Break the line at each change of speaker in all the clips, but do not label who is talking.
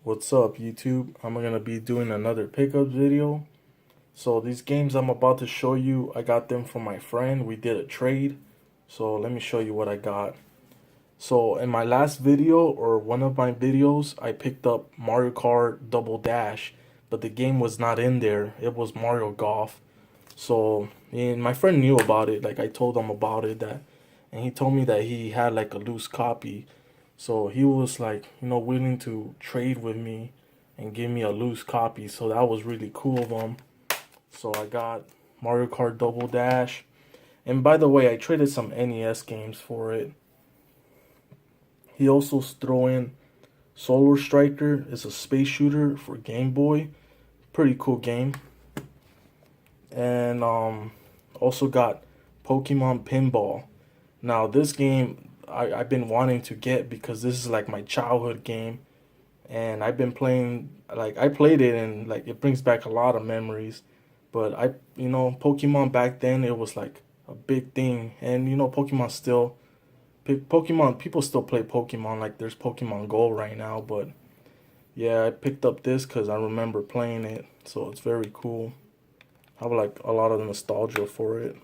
What's up, YouTube? I'm gonna be doing another pickup video. So these games I'm about to show you, I got them from my friend. We did a trade. So let me show you what I got. So in my last video, or one of my videos, I picked up Mario Kart Double Dash, but the game was not in there. It was Mario Golf. So and my friend knew about it. Like I told him about it, and he told me that he had like a loose copy. So he was like, willing to trade with me and give me a loose copy. So that was really cool of him. So I got Mario Kart Double Dash. And by the way, I traded some NES games for it. He also threw in SolarStriker. It's a space shooter for Game Boy. Pretty cool game. And also got Pokemon Pinball. Now this game I've been wanting to get because this is like my childhood game, and I've been playing, like I played it and like it brings back a lot of memories. But Pokemon back then, it was like a big thing. And Pokemon still, Pokemon, people still play Pokemon. Like there's Pokemon Go right now. But yeah, I picked up this because I remember playing it, so it's very cool. I have like a lot of nostalgia for it.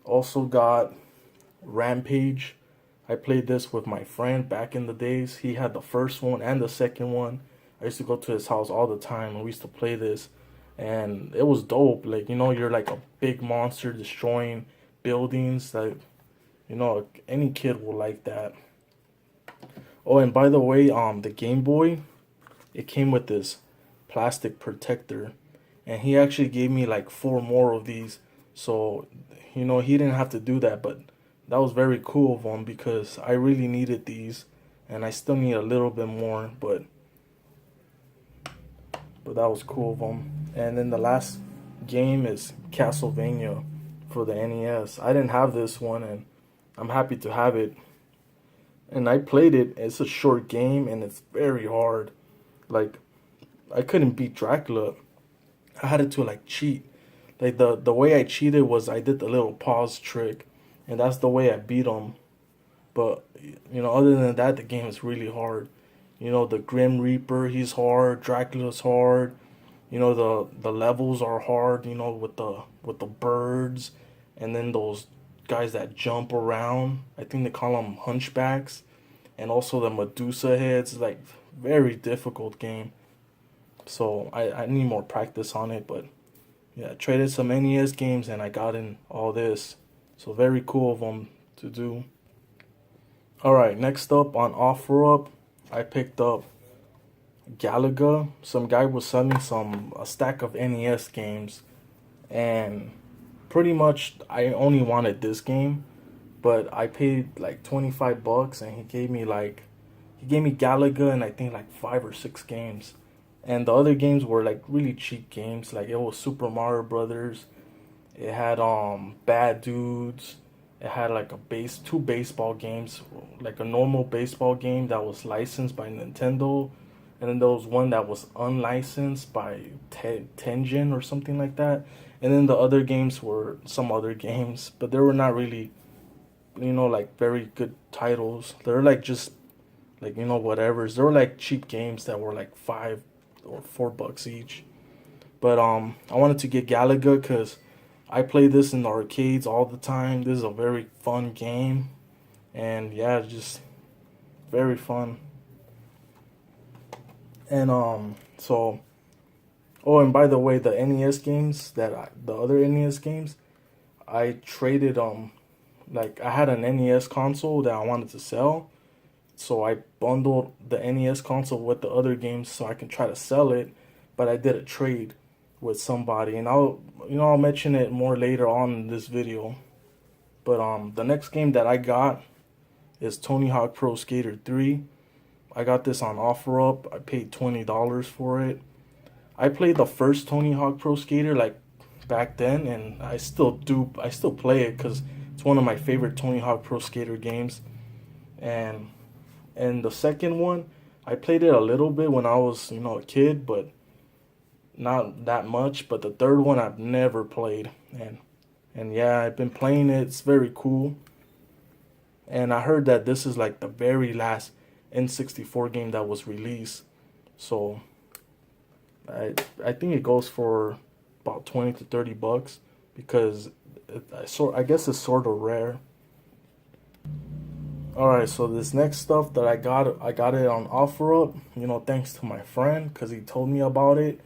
Also got Rampage. I played this with my friend back in the days. He had the first one and the second one. I used to go to his house all the time and we used to play this. And it was dope. Like, you're like a big monster destroying buildings. That, any kid will like that. Oh, and by the way, the Game Boy, it came with this plastic protector. And he actually gave me like four more of these. So, he didn't have to do that, but that was very cool of him because I really needed these, and I still need a little bit more, but that was cool of him. And then the last game is Castlevania for the NES. I didn't have this one, and I'm happy to have it. And I played it. It's a short game, and it's very hard. Like, I couldn't beat Dracula. I had to like cheat. Like the way I cheated was I did the little pause trick, and that's the way I beat him. But other than that, the game is really hard. The Grim Reaper, he's hard. Dracula's hard. The levels are hard. With the birds, and then those guys that jump around. I think they call them hunchbacks, and also the Medusa heads. Like very difficult game. So I need more practice on it, but yeah, I traded some NES games and I got in all this. So very cool of them to do. Alright, next up on OfferUp, I picked up Galaga. Some guy was selling a stack of NES games, and pretty much I only wanted this game, but I paid like $25 and he gave me Galaga and I think like 5 or 6 games. And the other games were like really cheap games. Like it was Super Mario Brothers. It had Bad Dudes. It had like two baseball games, like a normal baseball game that was licensed by Nintendo, and then there was one that was unlicensed by Tengen or something like that. And then the other games were some other games, but they were not really, like very good titles. They're like just like whatever's. They were like cheap games that were like $5 or $4 each. But I wanted to get Galaga because I play this in the arcades all the time. This is a very fun game, and yeah, just very fun. And so, oh, and by the way, the NES games the other NES games, I traded like I had an NES console that I wanted to sell, so I bundled the NES console with the other games so I can try to sell it. But I did a trade with somebody, and I'll mention it more later on in this video. But the next game that I got is Tony Hawk Pro Skater 3. I got this on OfferUp. I paid $20 for it. I played the first Tony Hawk Pro Skater like back then, and I still do. I still play it because it's one of my favorite Tony Hawk Pro Skater games. And the second one, I played it a little bit when I was a kid, but not that much. But the third one I've never played, and yeah, I've been playing it. It's very cool. And I heard that this is like the very last N64 game that was released. So I think it goes for about 20 to 30 bucks because I guess it's sort of rare. All right, so this next stuff that I got it on OfferUp, thanks to my friend because he told me about it.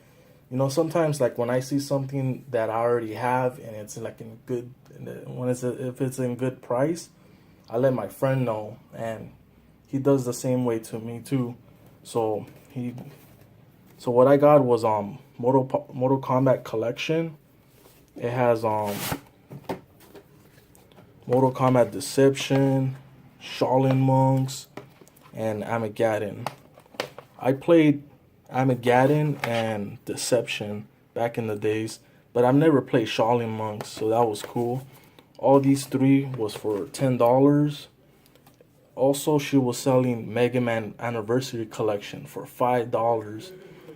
Sometimes like when I see something that I already have and it's like in good, if it's in good price, I let my friend know, and he does the same way to me too. So what I got was Mortal Kombat collection. It has Mortal Kombat Deception, Shaolin Monks, and Armageddon. I played Armageddon and Deception back in the days, but I've never played Shaolin Monks, so that was cool. All these three was for $10. Also, she was selling Mega Man Anniversary Collection for $5.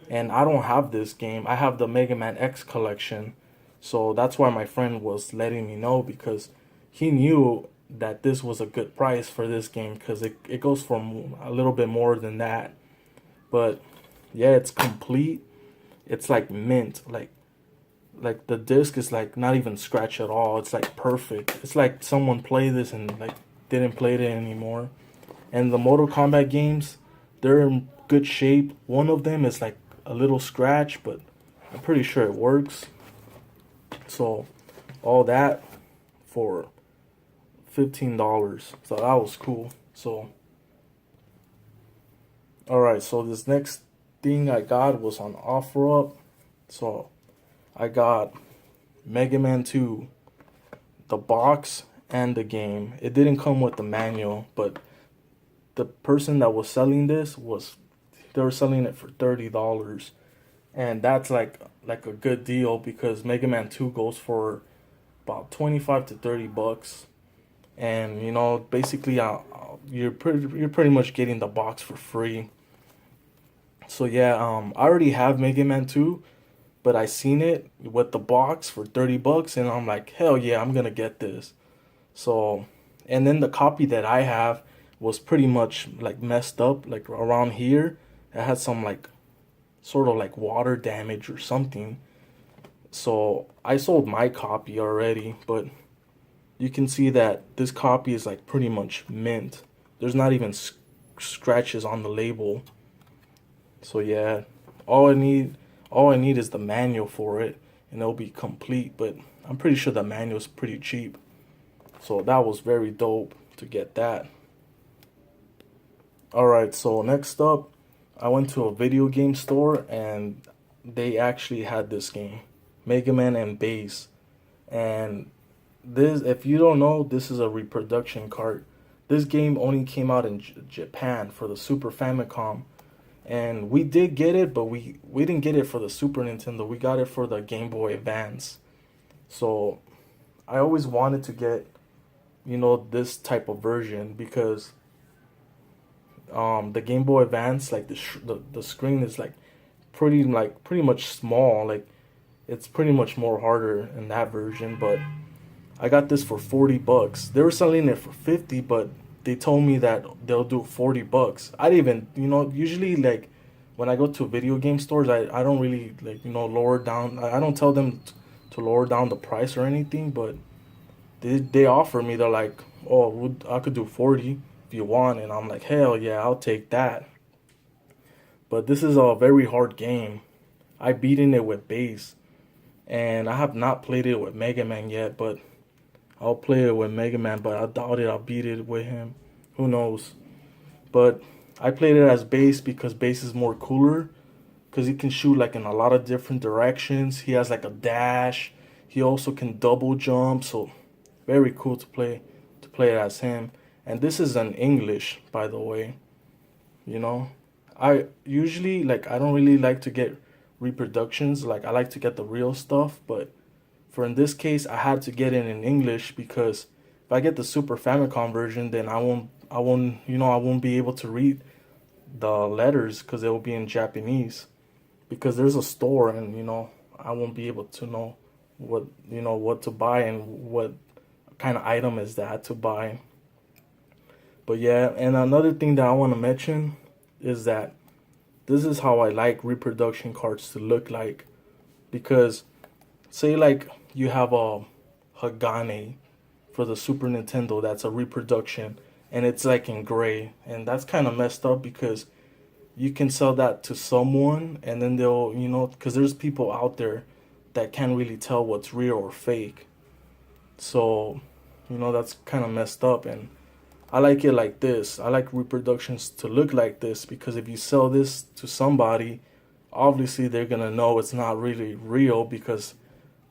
And I don't have this game. I have the Mega Man X collection. So that's why my friend was letting me know, because he knew that this was a good price for this game, because it goes for a little bit more than that. But yeah, it's complete. It's like mint. Like the disc is like not even scratched at all. It's like perfect. It's like someone played this and like didn't play it anymore. And the Mortal Kombat games, they're in good shape. One of them is like a little scratch, but I'm pretty sure it works. So all that for $15. So that was cool. So alright, so this next thing I got was on OfferUp. So I got Mega Man 2, the box and the game. It didn't come with the manual, but the person that was selling this they were selling it for $30. And that's like a good deal, because Mega Man 2 goes for about 25 to 30 bucks. And basically you're pretty much getting the box for free. So yeah, I already have Mega Man 2, but I seen it with the box for 30 bucks and I'm like, hell yeah, I'm going to get this. So, and then the copy that I have was pretty much like messed up, like around here. It had some like sort of like water damage or something. So I sold my copy already, but you can see that this copy is like pretty much mint. There's not even scratches on the label. So yeah, all I need is the manual for it, and it'll be complete. But I'm pretty sure the manual is pretty cheap. So that was very dope to get that. Alright, so next up, I went to a video game store and they actually had this game, Mega Man and Bass. And this, if you don't know, this is a reproduction cart. This game only came out in Japan for the Super Famicom. And we did get it, but we didn't get it for the Super Nintendo. We got it for the Game Boy Advance. So I always wanted to get, this type of version, because the Game Boy Advance, like the screen is like pretty much small. Like it's pretty much more harder in that version. But I got this for 40 bucks. They were selling it for 50, but they told me that they'll do 40 bucks. I didn't even, usually like when I go to video game stores, I don't really like, lower down. I don't tell them to lower down the price or anything, but they offer me, they're like, oh, I could do 40 if you want. And I'm like, hell yeah, I'll take that. But this is a very hard game. I beaten it with Bass, and I have not played it with Mega Man yet, but I'll play it with Mega Man, but I doubt I'll beat it with him. Who knows? But I played it as Bass because Bass is more cooler, because he can shoot like in a lot of different directions. He has like a dash. He also can double jump, so very cool to play it as him. And this is in English, by the way. I usually, like, I don't really like to get reproductions. Like, I like to get the real stuff, but for in this case, I had to get it in English, because if I get the Super Famicom version, then I won't be able to read the letters, because it will be in Japanese. Because there's a store, and I won't be able to know what to buy and what kind of item is that to buy. But yeah, and another thing that I want to mention is that this is how I like reproduction cards to look like. Because say like you have a Hagane for the Super Nintendo that's a reproduction and it's like in gray, and that's kind of messed up because you can sell that to someone and then they'll, because there's people out there that can't really tell what's real or fake. So, that's kind of messed up. And I like it like this. I like reproductions to look like this because if you sell this to somebody, obviously they're going to know it's not really real because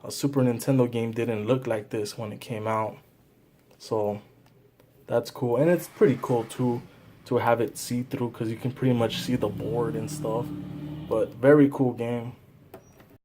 a Super Nintendo game didn't look like this when it came out. So that's cool. And it's pretty cool too to have it see through because you can pretty much see the board and stuff. But very cool game.